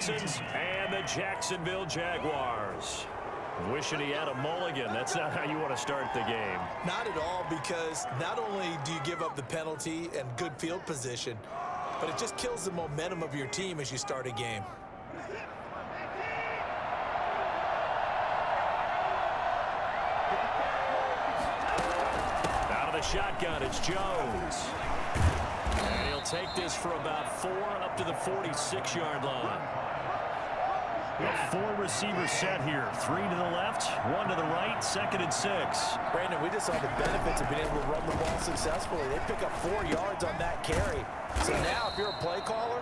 Texans and the Jacksonville Jaguars. Wishing he had a mulligan. That's not how you want to start the game. Not at all, because not only do you give up the penalty and good field position, but it just kills the momentum of your team as you start a game. Out of the shotgun, it's Jones. And he'll take this for about 4 up to the 46-yard line. A 4-receiver set here. 3 to the left, 1 to the right, 2nd and 6. Brandon, we just saw the benefits of being able to run the ball successfully. They pick up 4 yards on that carry. So now if you're a play caller,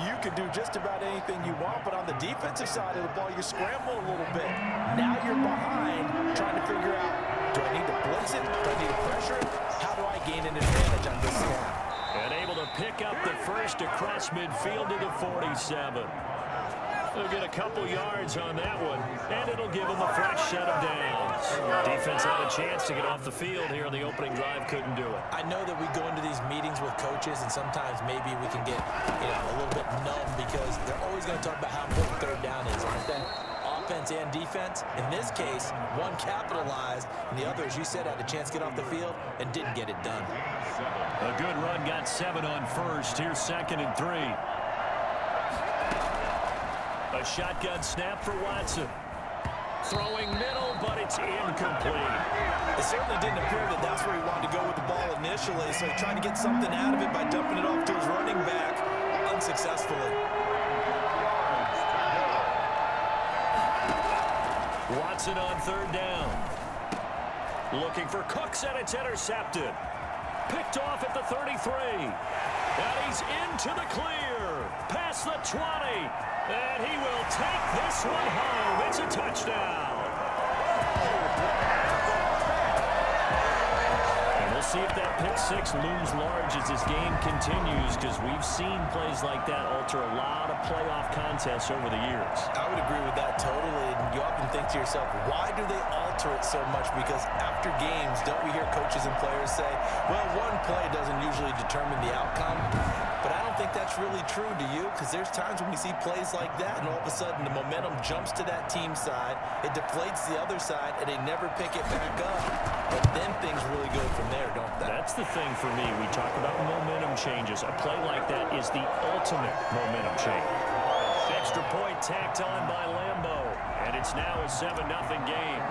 you can do just about anything you want, but on the defensive side of the ball, you're scrambling a little bit. Now you're behind, trying to figure out, do I need to blitz it? Do I need to pressure it? How do I gain an advantage on this snap? And able to pick up the first across midfield to the 47. They'll get a couple yards on that one, and it'll give them a fresh set of downs. Defense had a chance to get off the field here on the opening drive, couldn't do it. I know that we go into these meetings with coaches, and sometimes maybe we can get a little bit numb because they're always going to talk about how important third down is, aren't they? Offense and defense. In this case, one capitalized, and the other, as you said, had a chance to get off the field and didn't get it done. A good run, got 7 on first. Here's 2nd and 3. A shotgun snap for Watson. Throwing middle, but it's incomplete. It certainly didn't appear that that's where he wanted to go with the ball initially, so he tried to get something out of it by dumping it off to his running back unsuccessfully. Watson on 3rd down. Looking for Cooks, and it's intercepted. Picked off at the 33. And he's into the clear. Past the 20. And he will take this one home. It's a touchdown. And we'll see if that pick 6 looms large as this game continues, because we've seen plays like that alter a lot of playoff contests over the years. I would agree with that totally. And you often think to yourself, why do they alter it so much? Because after games, don't we hear coaches and players say, well, one play doesn't usually determine the outcome? But I don't think that's really true, do you? Because there's times when we see plays like that, and all of a sudden the momentum jumps to that team side, it deflates the other side, and they never pick it back up. But then things really go from there, don't they? That's the thing for me. We talk about momentum changes. A play like that is the ultimate momentum change. Extra point tacked on by Lambeau, and it's now a 7-0 game.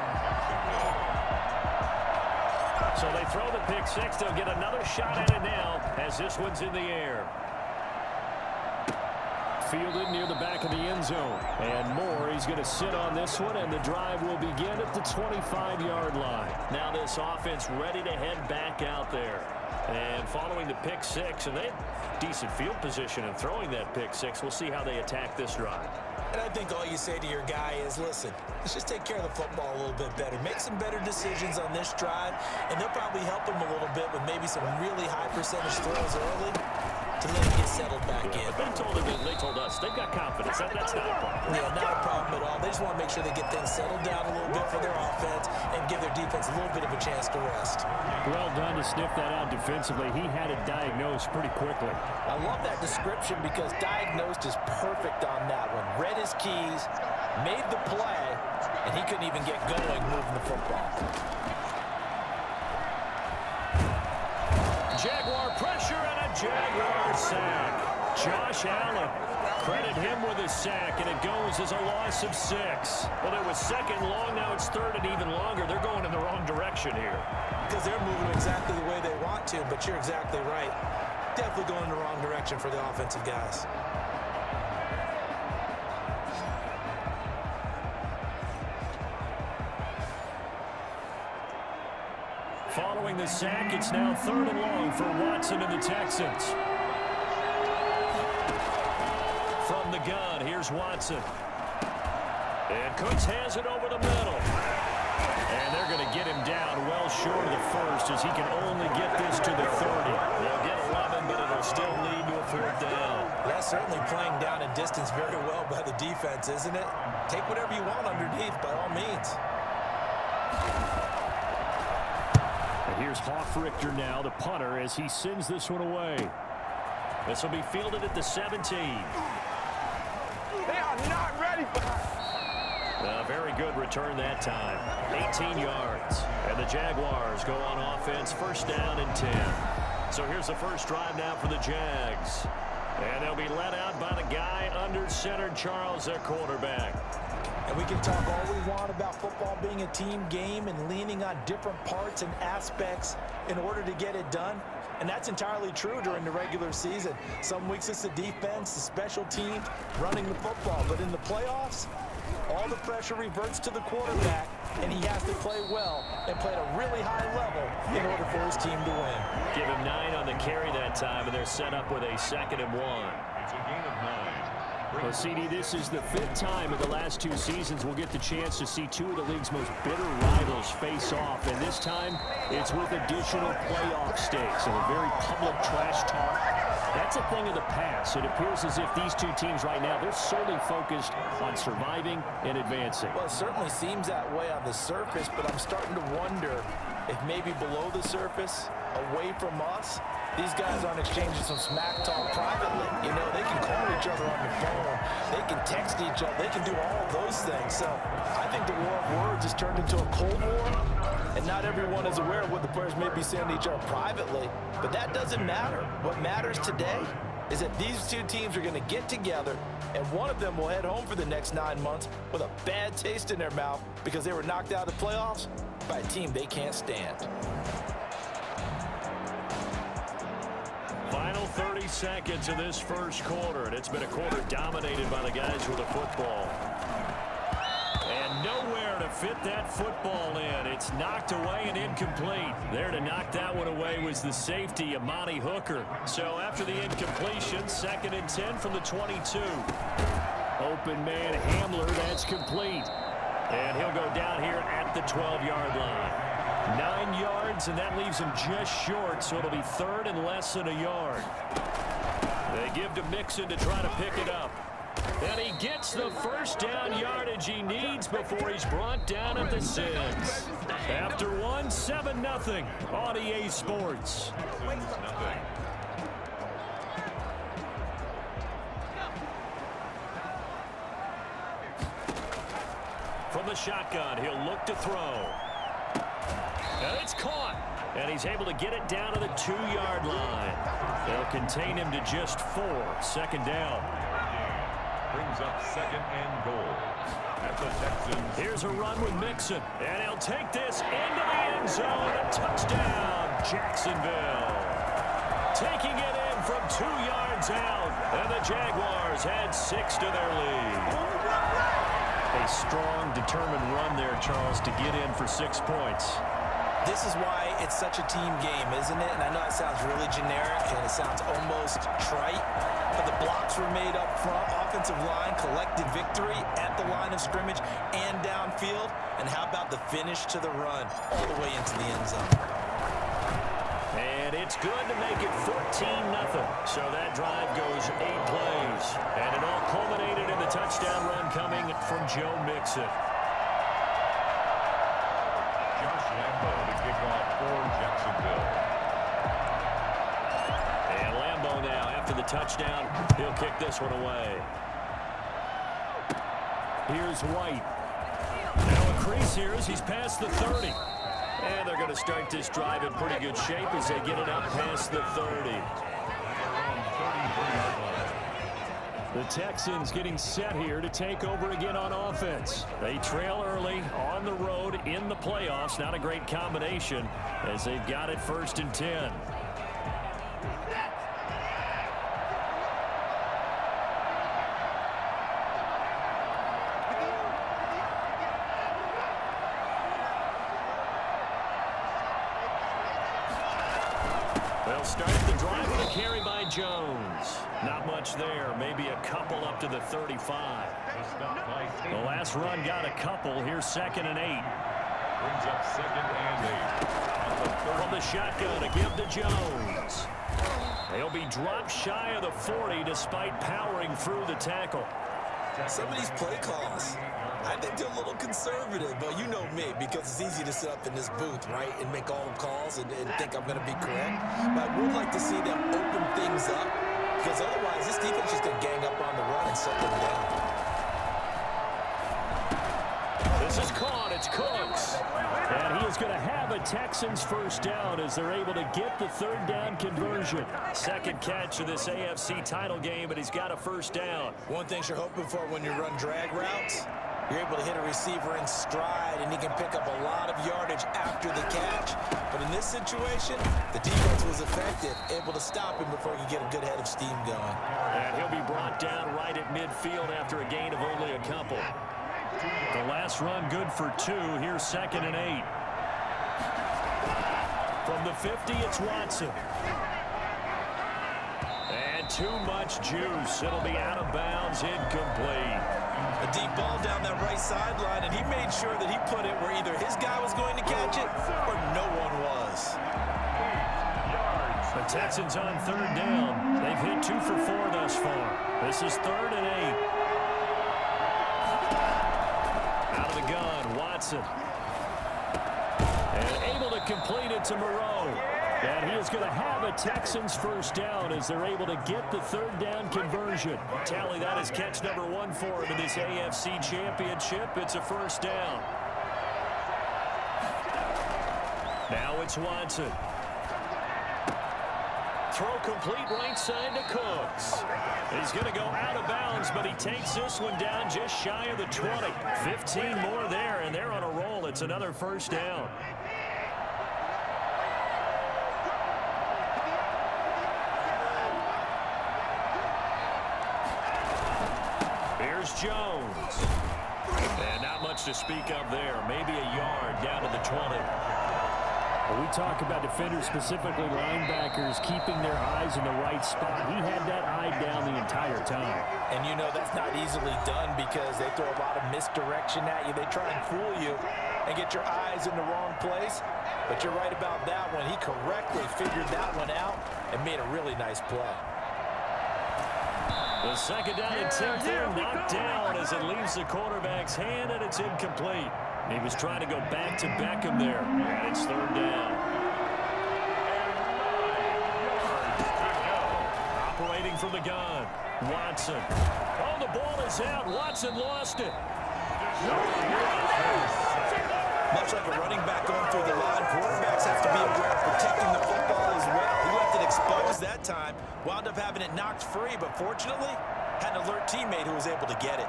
So they throw the pick 6. They'll get another shot at it now as this one's in the air. Fielded near the back of the end zone. And Moore, he's going to sit on this one, and the drive will begin at the 25-yard line. Now this offense ready to head back out there. And following the pick 6, and they had decent field position in throwing that pick 6. We'll see how they attack this drive. And I think all you say to your guy is, listen, let's just take care of the football a little bit better. Make some better decisions on this drive, and they'll probably help him a little bit with maybe some really high percentage throws early to let him get settled back in. They told us they've got confidence. That's not a problem. Yeah, not a problem at all. They just want to make sure they get things settled down a little bit for their offense and give their defense a little bit of a chance to rest. Well done to sniff that out defensively. He had it diagnosed pretty quickly. I love that description because diagnosed is perfect on that one. Read his keys, made the play, and he couldn't even get going moving the football. Jaguar pressure and a Jaguar sack. Josh Allen, credit him with his sack, and it goes as a loss of 6. Well, it was 2nd long, now it's 3rd and even longer. They're going in the wrong direction here. Because they're moving exactly the way they want to, but you're exactly right. Definitely going in the wrong direction for the offensive guys. Following the sack, it's now 3rd and long for Watson and the Texans. From the gun, here's Watson. And Cooks has it over the middle. And they're going to get him down well short of the first as he can only get this to the 30. They'll get 11, but it'll still lead to a 4th down. That's certainly playing down in distance very well by the defense, isn't it? Take whatever you want underneath, by all means. Here's Hoffrichter now, the punter, as he sends this one away. This will be fielded at the 17. They are A very good return that time. 18 yards. And the Jaguars go on offense, first down and 10. So here's the first drive now for the Jags. And they'll be led out by the guy under center, Charles, their quarterback. And we can talk all we want about football being a team game and leaning on different parts and aspects in order to get it done. And that's entirely true during the regular season. Some weeks it's the defense, the special teams, running the football. But in the playoffs, all the pressure reverts to the quarterback, and he has to play well and play at a really high level in order for his team to win. Give him 9 on the carry that time, and they're set up with a 2nd and 1. It's a gain of 9. Well, CD, this is the 5th time in the last 2 seasons we'll get the chance to see 2 of the league's most bitter rivals face off. And this time, it's with additional playoff stakes and a very public trash talk. That's a thing of the past. It appears as if these 2 teams right now, they're solely focused on surviving and advancing. Well, it certainly seems that way on the surface, but I'm starting to wonder if maybe below the surface, away from us, these guys aren't exchanging some smack talk privately. You know, they can call each other on the phone. They can text each other. They can do all of those things. So I think the war of words has turned into a Cold War, and not everyone is aware of what the players may be saying to each other privately. But that doesn't matter. What matters today is that these 2 teams are going to get together, and one of them will head home for the next 9 months with a bad taste in their mouth because they were knocked out of the playoffs by a team they can't stand. Final 30 seconds of this first quarter, and it's been a quarter dominated by the guys with the football. And nowhere to fit that football in. It's knocked away and incomplete. There to knock that one away was the safety, Amani Hooker. So after the incompletion, 2nd and 10 from the 22. Open man Hamler, that's complete. And he'll go down here at the 12-yard line. 9 yards, and that leaves him just short, so it'll be 3rd and less than a yard. They give to Mixon to try to pick it up. And he gets the first down yardage he needs before he's brought down at the 6. After 1, 7-0 on EA Sports. From the shotgun, he'll look to throw. And it's caught. And he's able to get it down to the 2-yard line. They'll contain him to just 4. 2nd down. Brings up 2nd and goal at the Texans. Here's a run with Mixon. And he'll take this into the end zone. A touchdown, Jacksonville. Taking it in from 2 yards out. And the Jaguars had 6 to their lead. A strong, determined run there, Charles, to get in for 6 points. This is why it's such a team game, isn't it? And I know it sounds really generic and it sounds almost trite, but the blocks were made up front, offensive line, collected victory at the line of scrimmage and downfield. And how about the finish to the run all the way into the end zone? And it's good to make it 14-0. So that drive goes 8 plays. And it all culminated in the touchdown run coming from Joe Mixon. And Lambeau now, after the touchdown, he'll kick this one away. Here's White. Now a crease here as he's past the 30. And they're going to start this drive in pretty good shape as they get it up past the 30. The Texans getting set here to take over again on offense. They trail early on the road in the playoffs. Not a great combination as they've got it 1st and 10. They'll start the drive with a carry by Jones. Not much there. Maybe a couple up to the 35. The last run got a couple. Here's 2nd and 8. Brings up 2nd and 8. From the shotgun to give to Jones. They'll be dropped shy of the 40 despite powering through the tackle. Some of these play calls, I think they're a little conservative, but you know me, because it's easy to sit up in this booth, right, and make all the calls and think I'm going to be correct. But I would like to see them open things up, because otherwise this defense is going to gang up on the run and shut them down. This is caught. It's Cooks. And he is going to have a Texans first down as they're able to get the third down conversion. Second catch of this AFC title game, but he's got a first down. One thing you're hoping for when you run drag routes, you're able to hit a receiver in stride, and he can pick up a lot of yardage after the catch. But in this situation, the defense was effective, able to stop him before he could get a good head of steam going. And he'll be brought down right at midfield after a gain of only a couple. The last run good for 2. Here's 2nd and 8. From the 50, it's Watson. And too much juice. It'll be out of bounds, incomplete. A deep ball down that right sideline, and he made sure that he put it where either his guy was going to catch it or no one was. The Texans on third down. They've hit 2 for 4 thus far. This is 3rd and 8. Out of the gun, Watson. And able to complete it to Moreau. And he is going to have a Texans first down as they're able to get the third down conversion. Tally, that is catch number 1 for him in this AFC Championship. It's a first down. Now it's Watson. Throw complete right side to Cooks. He's going to go out of bounds, but he takes this one down just shy of the 20. 15 more there, and they're on a roll. It's another first down. Here's Jones. And not much to speak of there. Maybe a yard down to the 20. When we talk about defenders, specifically linebackers, keeping their eyes in the right spot, he had that eye down the entire time. And you know that's not easily done because they throw a lot of misdirection at you. They try and fool you and get your eyes in the wrong place. But you're right about that one. He correctly figured that one out and made a really nice play. The second down and 10 there, knocked down as it leaves the quarterback's hand, and it's incomplete. He was trying to go back to Beckham there, and it's third down. Operating from the gun, Watson. Oh, the ball is out. Watson lost it. Much like a running back going through the line, quarterbacks have to be aware of protecting the football as well. He left it exposed that time, wound up having it knocked free, but fortunately, had an alert teammate who was able to get it.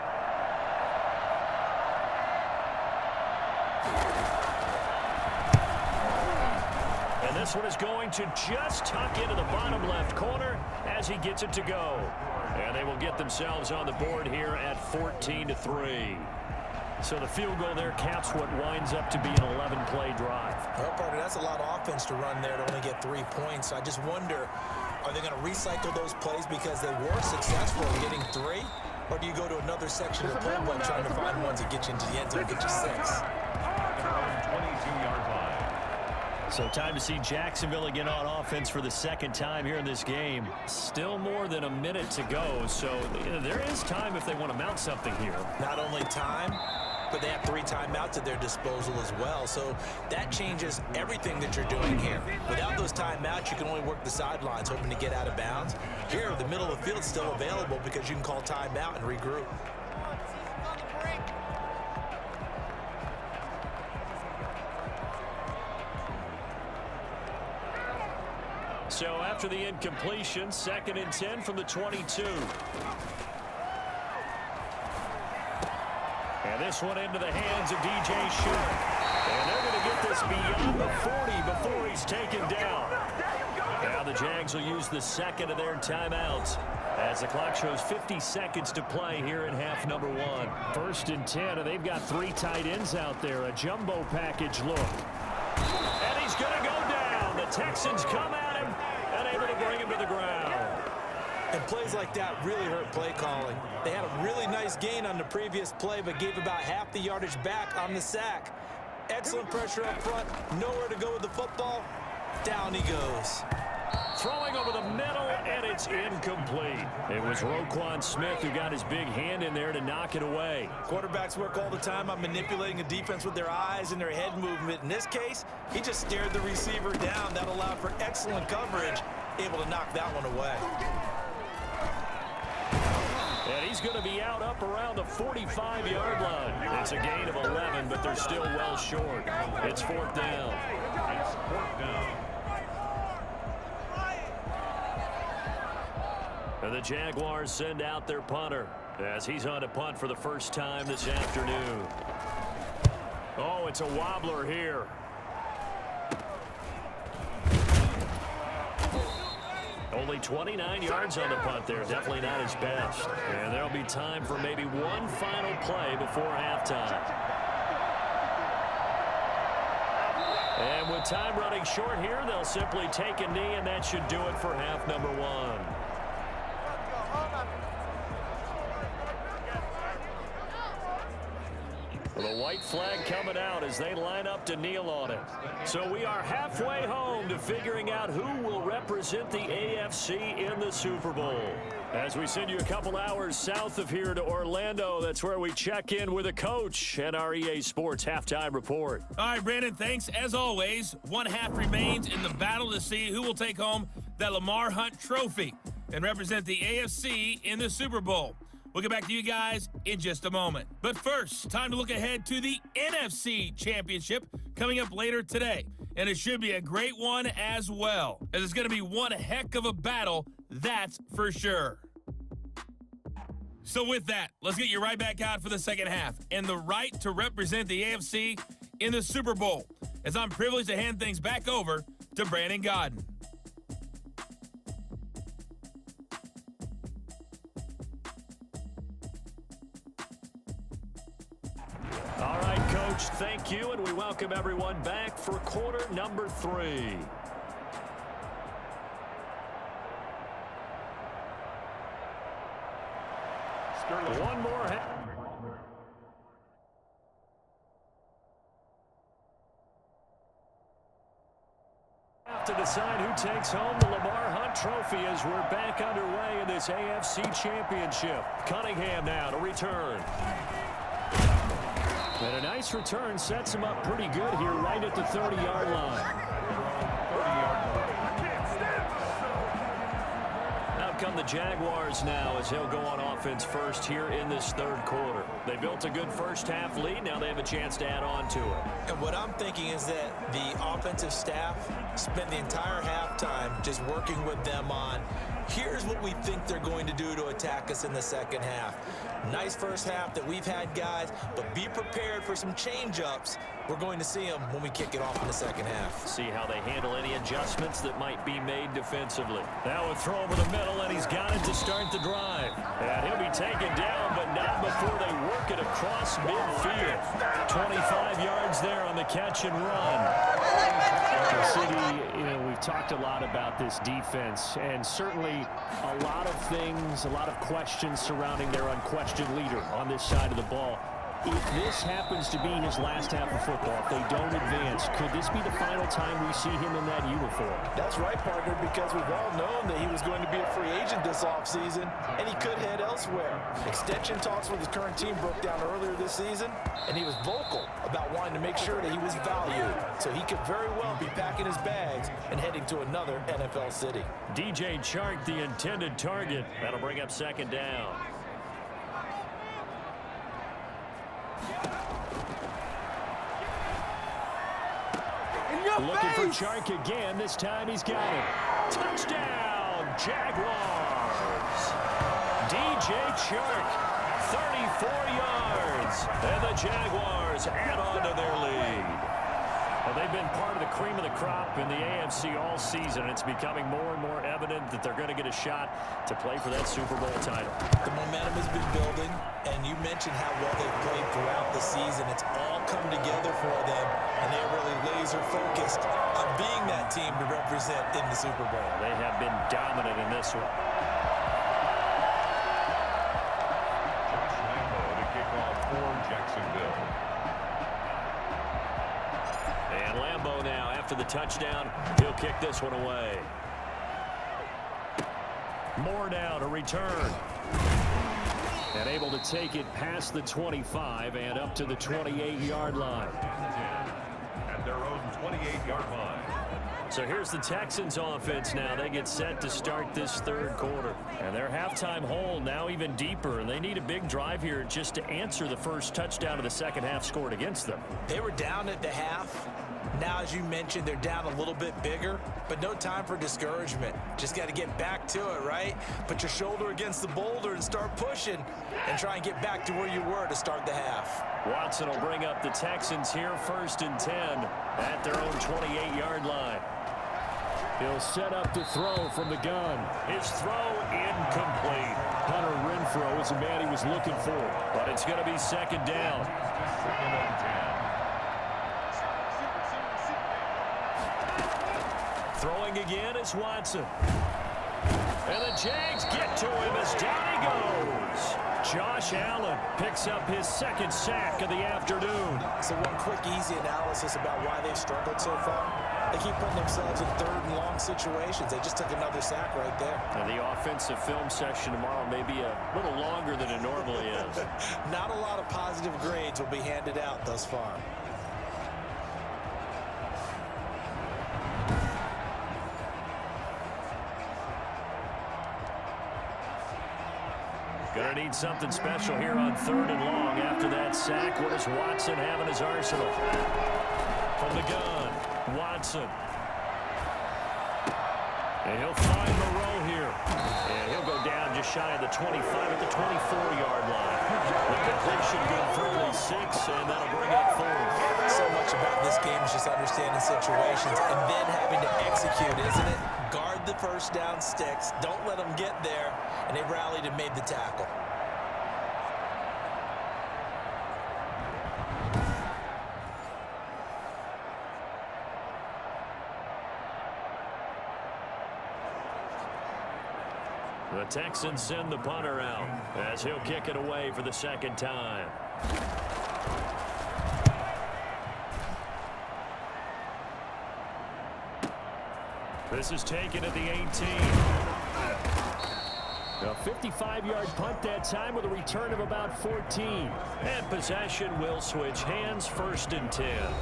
And this one is going to just tuck into the bottom left corner as he gets it to go. And they will get themselves on the board here at 14-3. So the field goal there caps what winds up to be an 11-play drive. Well, partner, that's a lot of offense to run there to only get 3 points. I just wonder, are they going to recycle those plays because they were successful in getting 3? Or do you go to another section of the playbook trying to find ones that get you into the end zone and get you 6? 22-yard line. So time to see Jacksonville again on offense for the second time here in this game. Still more than a minute to go, so there is time if they want to mount something here. Not only time, but they have 3 timeouts at their disposal as well. So that changes everything that you're doing here. Without those timeouts, you can only work the sidelines, hoping to get out of bounds. Here, the middle of the field is still available because you can call timeout and regroup. So after the incompletion, 2nd and 10 from the 22. And this one into the hands of DJ Shark. And they're going to get this beyond the 40 before he's taken down. Now the Jags will use the second of their timeouts as the clock shows 50 seconds to play here in half number 1. 1st and 10, and they've got 3 tight ends out there. A jumbo package look. And he's going to go down. The Texans come at him and able to bring him to the ground. And plays like that really hurt play calling. They had a really nice gain on the previous play, but gave about half the yardage back on the sack. Excellent pressure up front. Nowhere to go with the football. Down he goes. Throwing over the middle, and it's incomplete. It was Roquan Smith who got his big hand in there to knock it away. Quarterbacks work all the time on manipulating a defense with their eyes and their head movement. In this case, he just stared the receiver down. That allowed for excellent coverage, able to knock that one away. And he's going to be out up around the 45-yard line. It's a gain of 11, but they're still well short. It's 4th down. And the Jaguars send out their punter as he's on to punt for the first time this afternoon. Oh, it's a wobbler here. Only 29 yards on the punt there. Definitely not his best. And there'll be time for maybe one final play before halftime. And with time running short here, they'll simply take a knee, and that should do it for half number 1. The white flag coming out as they line up to kneel on it. So we are halfway home to figuring out who will represent the AFC in the Super Bowl. As we send you a couple hours south of here to Orlando, that's where we check in with a coach and our EA Sports Halftime Report. All right, Brandon, thanks. As always, one half remains in the battle to see who will take home that Lamar Hunt trophy and represent the AFC in the Super Bowl. We'll get back to you guys in just a moment. But first, time to look ahead to the NFC Championship coming up later today. And it should be a great one as well, as it's going to be one heck of a battle, that's for sure. So with that, let's get you right back out for the second half and the right to represent the AFC in the Super Bowl, as I'm privileged to hand things back over to Brandon Godden. All right, Coach, thank you, and we welcome everyone back for quarter number 3. One more. Have to decide who takes home the Lamar Hunt trophy as we're back underway in this AFC Championship. Cunningham now to return. And a nice return sets him up pretty good here right at the 30-yard line. Out come the Jaguars now as he'll go on offense first here in this third quarter. They built a good first half lead. Now they have a chance to add on to it. And what I'm thinking is that the offensive staff spent the entire halftime just working with them on, here's what we think they're going to do to attack us in the second half. Nice first half that we've had, guys, but be prepared for some change-ups. We're going to see them when we kick it off in the second half. See how they handle any adjustments that might be made defensively. Now a throw over the middle, and he's got it to start the drive. And he'll be taken down, but not before they work it across midfield. 25 yards there on the catch and run. City, we've talked a lot about this defense, and certainly a lot of things, a lot of questions surrounding their unquestioned leader on this side of the ball. If this happens to be his last half of football, if they don't advance, could this be the final time we see him in that uniform? That's right, partner, because we've all known that he was going to be a free agent this offseason, and he could head elsewhere. Extension talks with his current team broke down earlier this season, and he was vocal about wanting to make sure that he was valued. So he could very well be packing his bags and heading to another NFL city. DJ Chark, the intended target. That'll bring up second down. Looking for Chark again. This time he's got it. Touchdown, Jaguars. DJ Chark, 34 yards. And the Jaguars add on to their lead. Well, they've been part of the cream of the crop in the AFC all season. It's becoming more and more evident that they're going to get a shot to play for that Super Bowl title. The momentum has been building, and you mentioned how well they've played throughout the season. It's all come together for them, and they're really laser focused on being that team to represent in the Super Bowl. They have been dominant in this one. Josh Lambo to kick off for Jacksonville. And Lambo now, after the touchdown, he'll kick this one away. Moore now to return. And able to take it past the 25 and up to the 28-yard line. At their own 28-yard line. So here's the Texans offense now. They get set to start this third quarter. And their halftime hole now even deeper. And they need a big drive here just to answer the first touchdown of the second half scored against them. They were down at the half. Now, as you mentioned, they're down a little bit bigger, but no time for discouragement. Just got to get back to it, right? Put your shoulder against the boulder and start pushing and try and get back to where you were to start the half. Watson will bring up the Texans here 1st and 10 at their own 28-yard line. He'll set up to throw from the gun. His throw incomplete. Hunter Renfrow is the man he was looking for. But it's going to be second down. Second and 10. Throwing again is Watson. And the Jags get to him as down he goes. Josh Allen picks up his second sack of the afternoon. So one quick, easy analysis about why they've struggled so far. They keep putting themselves in third and long situations. They just took another sack right there. And the offensive film session tomorrow may be a little longer than it normally is. Not a lot of positive grades will be handed out thus far. Gonna need something special here on 3rd and long after that sack. What does Watson have in his arsenal? From the gun, Watson. And he'll find Moreau here. And he'll go down just shy of the 25 at the 24-yard line. The completion good for only 6, and that'll bring up 4th. So much about this game is just understanding situations and then having to execute, isn't it? Guard the first down sticks. Don't let them get there. And they rallied and made the tackle. The Texans send the punter out as he'll kick it away for the second time. This is taken at the 18. A 55-yard punt that time with a return of about 14. And possession will switch hands, 1st and 10.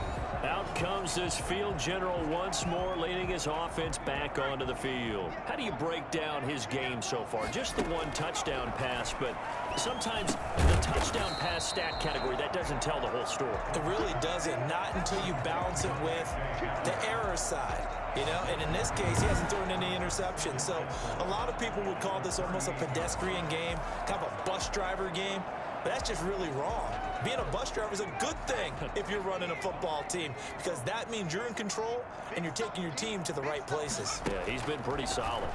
Out comes this field general once more, leading his offense back onto the field. How do you break down his game so far? Just the one touchdown pass, but sometimes the touchdown pass stat category, that doesn't tell the whole story. It really doesn't. Not until you balance it with the error side. You know, and in this case, he hasn't thrown any interceptions. So a lot of people would call this almost a pedestrian game, kind of a bus driver game. But that's just really wrong. Being a bus driver is a good thing if you're running a football team, because that means you're in control and you're taking your team to the right places. Yeah, he's been pretty solid.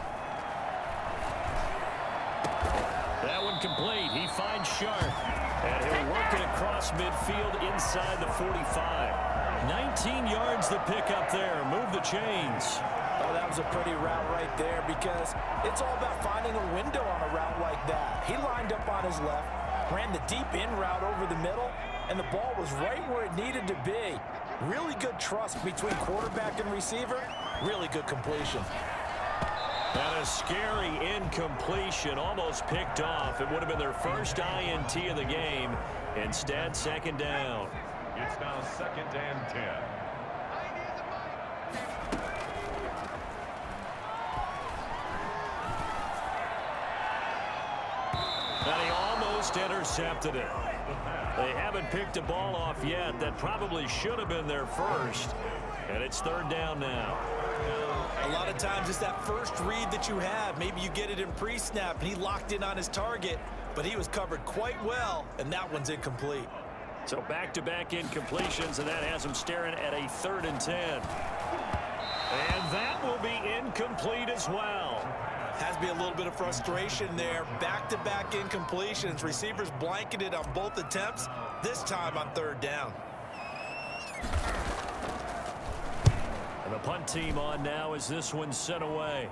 That one complete. He finds Sharp, and he'll work it across midfield inside the 45. 19 yards the pick up there. Move the chains. Oh, that was a pretty route right there, because it's all about finding a window on a route like that. He lined up on his left, ran the deep in route over the middle, and the ball was right where it needed to be. Really good trust between quarterback and receiver. Really good completion. And a scary incompletion, almost picked off. It would have been their first INT of the game. Instead, second down. It's now 2nd and 10. And he almost intercepted it. They haven't picked a ball off yet. That probably should have been their first. And it's 3rd down now. A lot of times it's that first read that you have. Maybe you get it in pre-snap, and he locked in on his target, but he was covered quite well, and that one's incomplete. So back-to-back incompletions, and that has him staring at a 3rd and 10. And that will be incomplete as well. Has to be a little bit of frustration there. Back-to-back incompletions. Receivers blanketed on both attempts, this time on 3rd down. And the punt team on now as this one's sent away.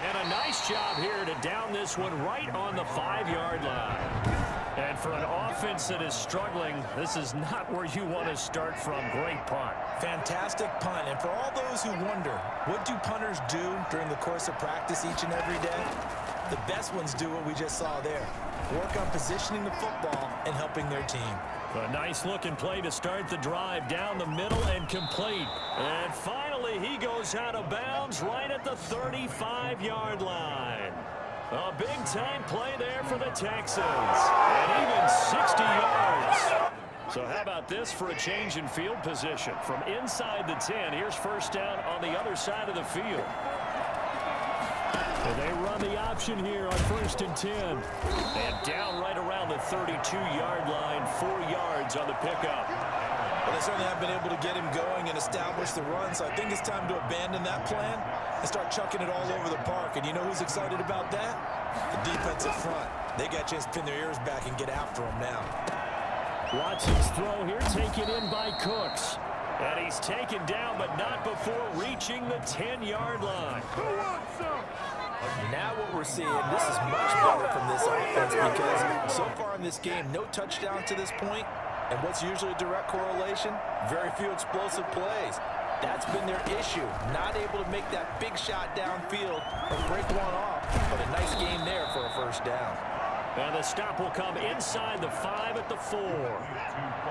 And a nice job here to down this one right on the 5-yard line. And for an offense that is struggling, this is not where you want to start from. Great punt. Fantastic punt. And for all those who wonder, what do punters do during the course of practice each and every day? The best ones do what we just saw there. Work on positioning the football and helping their team. A nice-looking play to start the drive down the middle and complete. And finally, he goes out of bounds right at the 35-yard line. A big-time play there for the Texans. And even 60 yards. So how about this for a change in field position? From inside the 10, here's first down on the other side of the field. And they run the option here on 1st and 10. And down right around the 32-yard line, 4 yards on the pickup. Well, they certainly have been able to get him going and establish the run, so I think it's time to abandon that plan and start chucking it all over the park. And you know who's excited about that? The defensive front. They got a chance to pin their ears back and get after him now. Watson's throw here taken in by Cooks. And he's taken down, but not before reaching the 10-yard line. Who wants some? Now what we're seeing, this is much better from this offense because so far in this game, no touchdown to this point, and what's usually a direct correlation? Very few explosive plays. That's been their issue, not able to make that big shot downfield or break one off, but a nice game there for a first down. And the stop will come inside the 5 at the 4.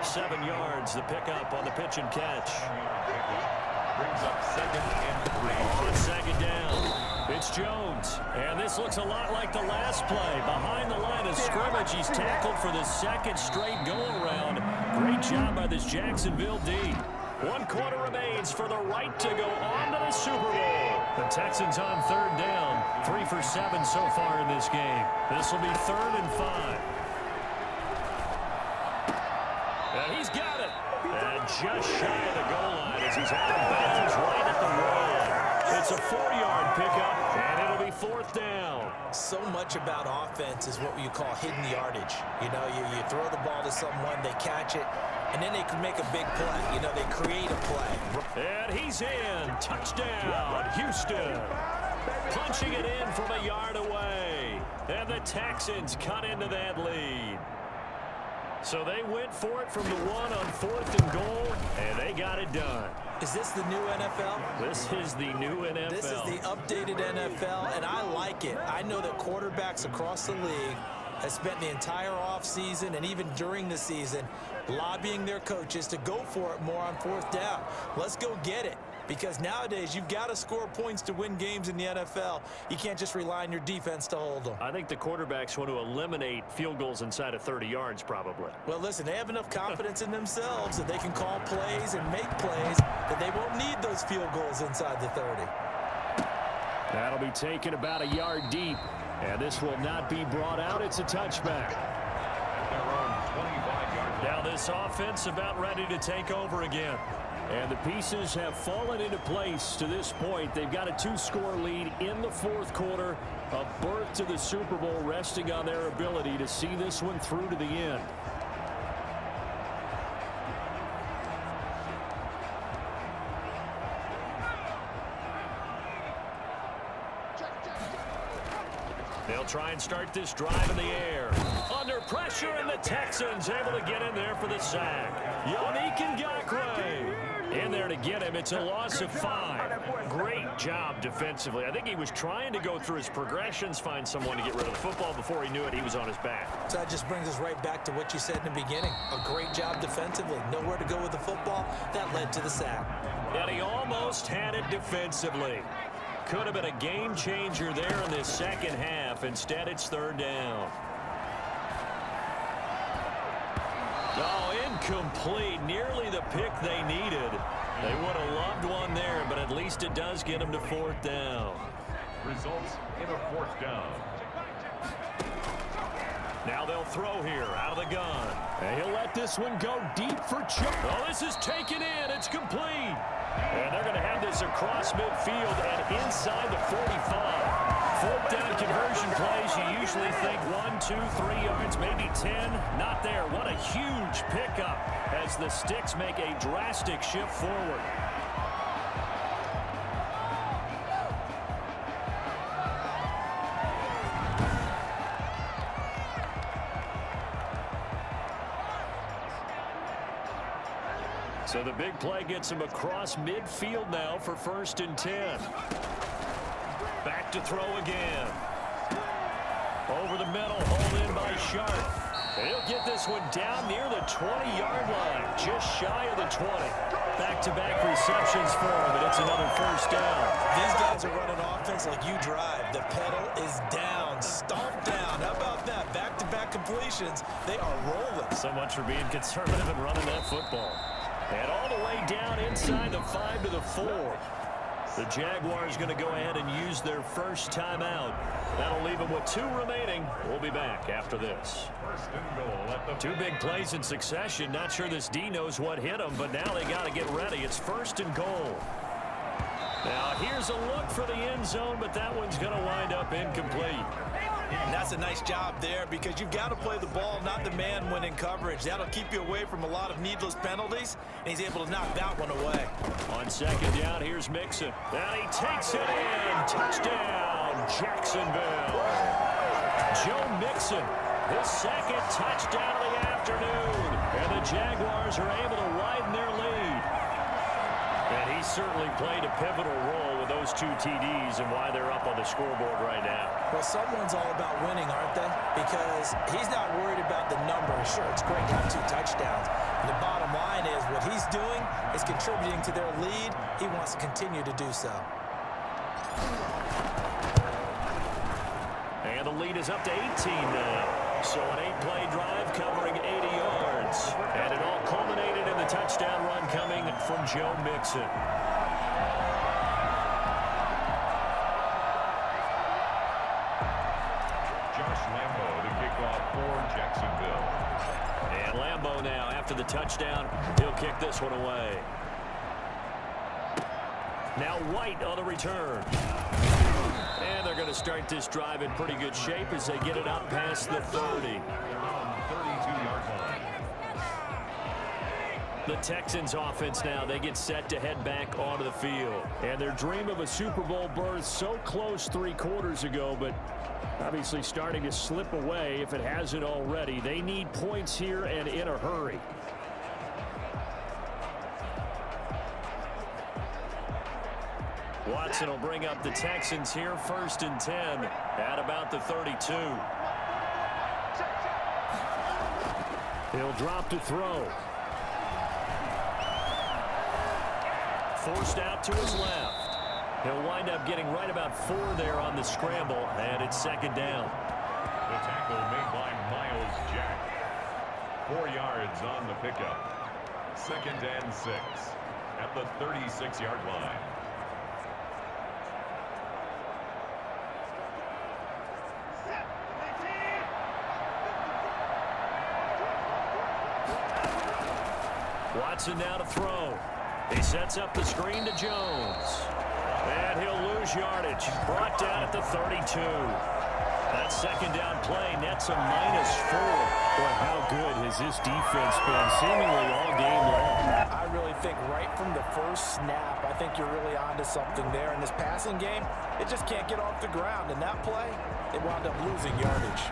7 yards, the pickup on the pitch and catch. Brings up 2nd and 3. On 2nd down. It's Jones, and this looks a lot like the last play. Behind the line of scrimmage, he's tackled for the 2nd straight go-around. Great job by this Jacksonville D. 1 quarter remains for the right to go on to the Super Bowl. The Texans on 3rd down, 3 for 7 so far in this game. This will be 3rd and 5. And he's got it. And just shy of the goal line as he's out of bounds right at the line. It's a 4-yard pickup, and it'll be 4th down. So much about offense is what you call hidden yardage. You know, you throw the ball to someone, they catch it, and then they can make a big play. You know, they create a play. And he's in. Touchdown, Houston. Punching it in from a yard away. And the Texans cut into that lead. So they went for it from the 1 on 4th and goal, and they got it done. Is this the new NFL? This is the new NFL. This is the updated NFL, and I like it. I know that quarterbacks across the league have spent the entire offseason and even during the season lobbying their coaches to go for it more on 4th down. Let's go get it. Because nowadays, you've got to score points to win games in the NFL. You can't just rely on your defense to hold them. I think the quarterbacks want to eliminate field goals inside of 30 yards, probably. Well, listen, they have enough confidence in themselves that they can call plays and make plays that they won't need those field goals inside the 30. That'll be taken about a yard deep. And this will not be brought out. It's a touchback. Their own 25-yard line. Now this offense about ready to take over again. And the pieces have fallen into place to this point. They've got a 2-score lead in the 4th quarter. A berth to the Super Bowl resting on their ability to see this one through to the end. They'll try and start this drive in the air. Under pressure, and the Texans able to get in there for the sack. Yannick Ngakoue in there to get him. It's a loss of 5. Great job defensively. I think he was trying to go through his progressions, find someone to get rid of the football. Before he knew it, he was on his back. So that just brings us right back to what you said in the beginning. A great job defensively. Nowhere to go with the football. That led to the sack. And he almost had it defensively. Could have been a game changer there in this 2nd half. Instead, it's 3rd down. Oh, incomplete. Nearly the pick they needed. They would have loved one there, but at least it does get them to 4th down. Results in a 4th down. Now they'll throw here out of the gun. And he'll let this one go deep for Chuck. Oh, this is taken in. It's complete. And they're going to have this across midfield and inside the 45. 4th down conversion plays, you usually think 1, 2, 3 yards, maybe 10. Not there. What a huge pickup as the Sticks make a drastic shift forward. So the big play gets him across midfield now for 1st and 10. Back to throw again. Over the middle, hauled in by Sharp. He'll get this one down near the 20-yard line, just shy of the 20. Back-to-back receptions for him, and it's another first down. These guys are running offense like you drive. The pedal is down, stomped down. How about that? Back-to-back completions. They are rolling. So much for being conservative and running that football. And all the way down inside the 5 to the 4. The Jaguars going to go ahead and use their first timeout. That'll leave them with 2 remaining. We'll be back after this. First and goal at the 2 big plays in succession. Not sure this D knows what hit them, but now they got to get ready. It's first and goal. Now here's a look for the end zone, but that one's going to wind up incomplete. And that's a nice job there because you've got to play the ball, not the man when in coverage. That'll keep you away from a lot of needless penalties, and he's able to knock that one away. On second down, here's Mixon. And he takes it in. Touchdown, Jacksonville. Joe Mixon, his second touchdown of the afternoon. And the Jaguars are able to widen their lead. And he certainly played a pivotal role with those 2 TDs and why they're up on the scoreboard right now. Well, someone's all about winning, aren't they? Because he's not worried about the numbers. Sure, it's great to have 2 touchdowns. The bottom line is what he's doing is contributing to their lead. He wants to continue to do so. And the lead is up to 18 now. So an 8-play drive covering 80 yards. And it all culminated in the touchdown run coming from Joe Mixon. Josh Lambo to kick off for Jacksonville. And Lambo now, after the touchdown, he'll kick this one away. Now White on the return. And they're going to start this drive in pretty good shape as they get it up past the 30. 32-yard line. The Texans offense now, they get set to head back onto the field. And their dream of a Super Bowl berth so close 3 quarters ago, but obviously starting to slip away if it hasn't already. They need points here and in a hurry. Watson will bring up the Texans here, 1st and 10 at about the 32. He'll drop to throw. Forced out to his left. He'll wind up getting right about 4 there on the scramble, and it's 2nd down. The tackle made by Miles Jack. 4 yards on the pickup. 2nd and 6 at the 36-yard line. Watson now to throw. He sets up the screen to Jones. And he'll lose yardage. Brought down at the 32. That 2nd down play nets a -4. Boy, how good has this defense been seemingly all game long? I really think right from the first snap, I think you're really onto something there. In this passing game, it just can't get off the ground. In that play, they wound up losing yardage.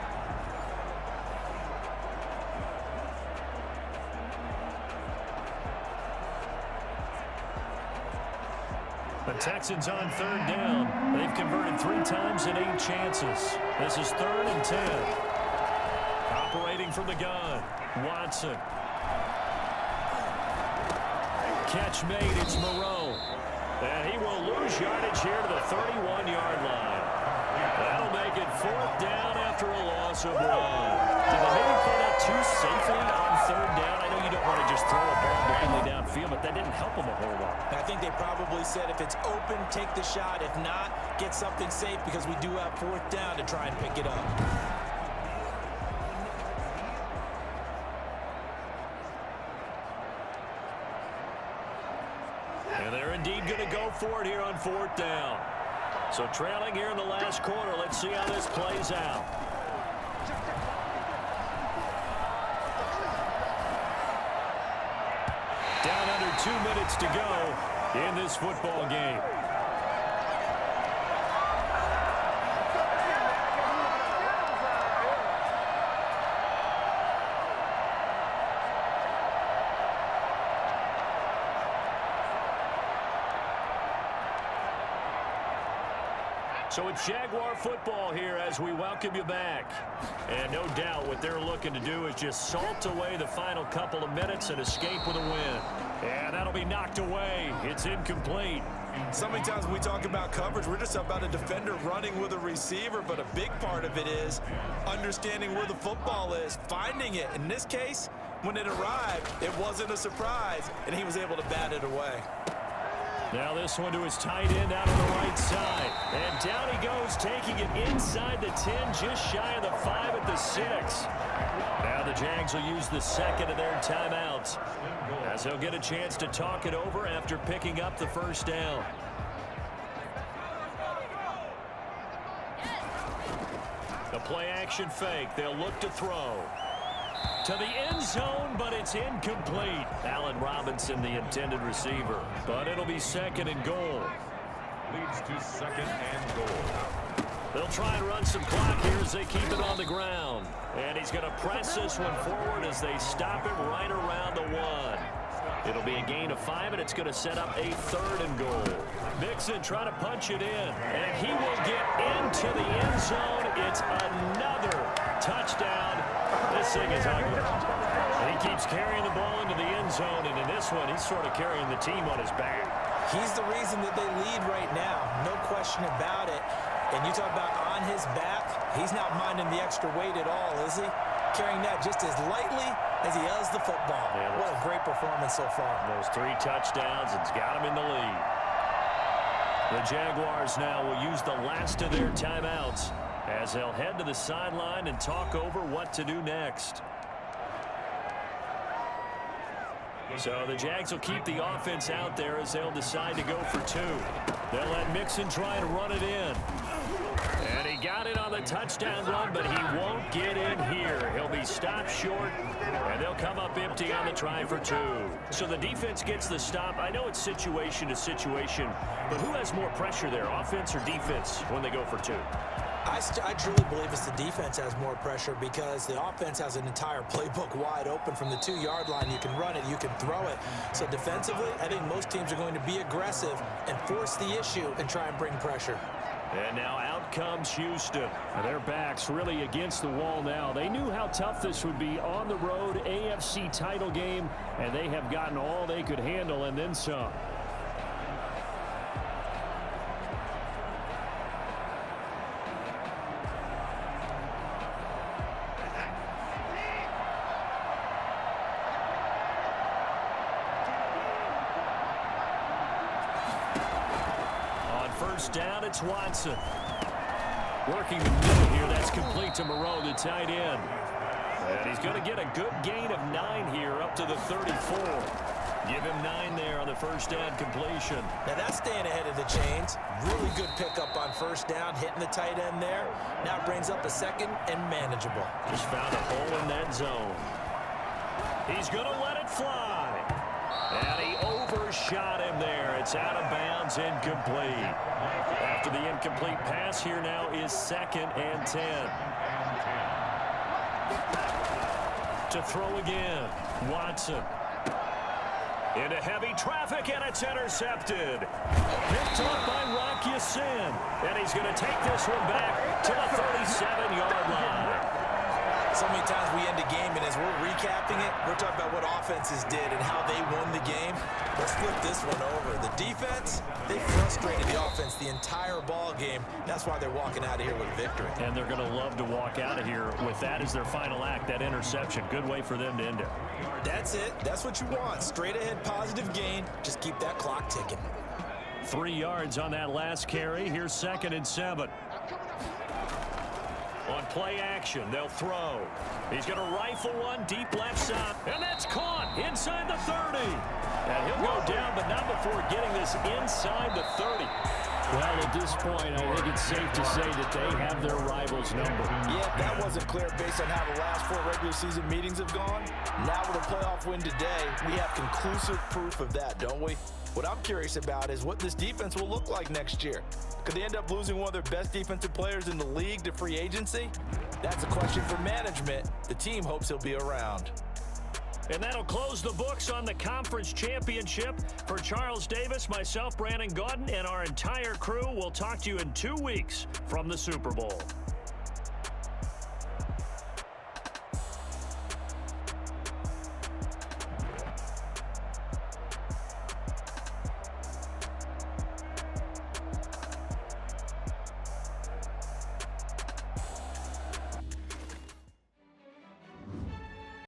The Texans on 3rd down. They've converted 3 times in 8 chances. This is 3rd and 10. Operating from the gun, Watson. Catch made, it's Moreau. And he will lose yardage here to the 31-yard line. That'll make it 4th down after a loss of 1. Did they maybe play that too safely on 3rd down? I know you don't want to just throw a ball blindly downfield, but that didn't help them a whole lot. I think they probably said if it's open, take the shot. If not, get something safe because we do have 4th down to try and pick it up. And they're indeed going to go for it here on 4th down. So trailing here in the last quarter. Let's see how this plays out. Down under 2 minutes to go in this football game. So it's Jaguar football here as we welcome you back. And no doubt what they're looking to do is just salt away the final couple of minutes and escape with a win. And that'll be knocked away. It's incomplete. So many times when we talk about coverage, we're just about a defender running with a receiver, but a big part of it is understanding where the football is, finding it. In this case, when it arrived, it wasn't a surprise, and he was able to bat it away. Now this one to his tight end out on the right side. And down he goes, taking it inside the 10, just shy of the 5 at the 6. Now the Jags will use the second of their timeouts, as they'll get a chance to talk it over after picking up the first down. The play action fake. They'll look to throw to the end zone, but it's incomplete. Allen Robinson, the intended receiver. But it'll be second and goal. Leads to second and goal. They'll try and run some clock here as they keep it on the ground. And he's going to press this one forward as they stop it right around the 1. It'll be a gain of 5, and it's going to set up a third and goal. Mixon trying to punch it in, and he will get into the end zone. It's another touchdown. This thing is ugly. He keeps carrying the ball into the end zone, and in this one, he's sort of carrying the team on his back. He's the reason that they lead right now, no question about it. And you talk about on his back, he's not minding the extra weight at all, is he? Carrying that just as lightly as he does the football. Yeah, what a great performance so far. Those 3 touchdowns, it's got him in the lead. The Jaguars now will use the last of their timeouts as they'll head to the sideline and talk over what to do next. So the Jags will keep the offense out there as they'll decide to go for 2. They'll let Mixon try to run it in. And he got it on the touchdown run, but he won't get in here. He'll be stopped short, and they'll come up empty on the try for 2. So the defense gets the stop. I know it's situation to situation, but who has more pressure there, offense or defense, when they go for 2? I truly believe it's the defense has more pressure because the offense has an entire playbook wide open from the 2-yard line. You can run it, you can throw it. So defensively, I think most teams are going to be aggressive and force the issue and try and bring pressure. And now out comes Houston. And their backs really against the wall now. They knew how tough this would be on the road, AFC title game, and they have gotten all they could handle and then some. First down, it's Watson. Working the middle here, that's complete to Moreau, the tight end. And he's going to get a good gain of 9 here up to the 34. Give him 9 there on the first down completion. Now that's staying ahead of the chains. Really good pickup on first down, hitting the tight end there. Now brings up a second and manageable. Just found a hole in that zone. He's going to let it fly. And he overshot him there. It's out of bounds, incomplete. After the incomplete pass, here now is second and 10. To throw again, Watson. Into heavy traffic, and it's intercepted. Picked up by Rocky Sin. And he's going to take this one back to the 37-yard line. So many times we end a game, and as we're recapping it, we're talking about what offenses did and how they won the game. Let's flip this one over. The defense, they frustrated the offense the entire ball game. That's why they're walking out of here with a victory. And they're going to love to walk out of here with that as their final act, that interception. Good way for them to end it. That's it. That's what you want. Straight ahead positive gain. Just keep that clock ticking. 3 yards on that last carry. Here's second and 7. On play action, they'll throw. He's going to rifle one deep left side. And that's caught inside the 30. And he'll go down, but not before getting this inside the 30. Well, at this point, I think it's safe to say that they have their rivals' number. Yeah, that wasn't clear based on how the last 4 regular season meetings have gone. Now with a playoff win today, we have conclusive proof of that, don't we? What I'm curious about is what this defense will look like next year. Could they end up losing one of their best defensive players in the league to free agency? That's a question for management. The team hopes he'll be around. And that'll close the books on the conference championship. For Charles Davis, myself, Brandon Gaudin, and our entire crew, we'll talk to you in 2 weeks from the Super Bowl.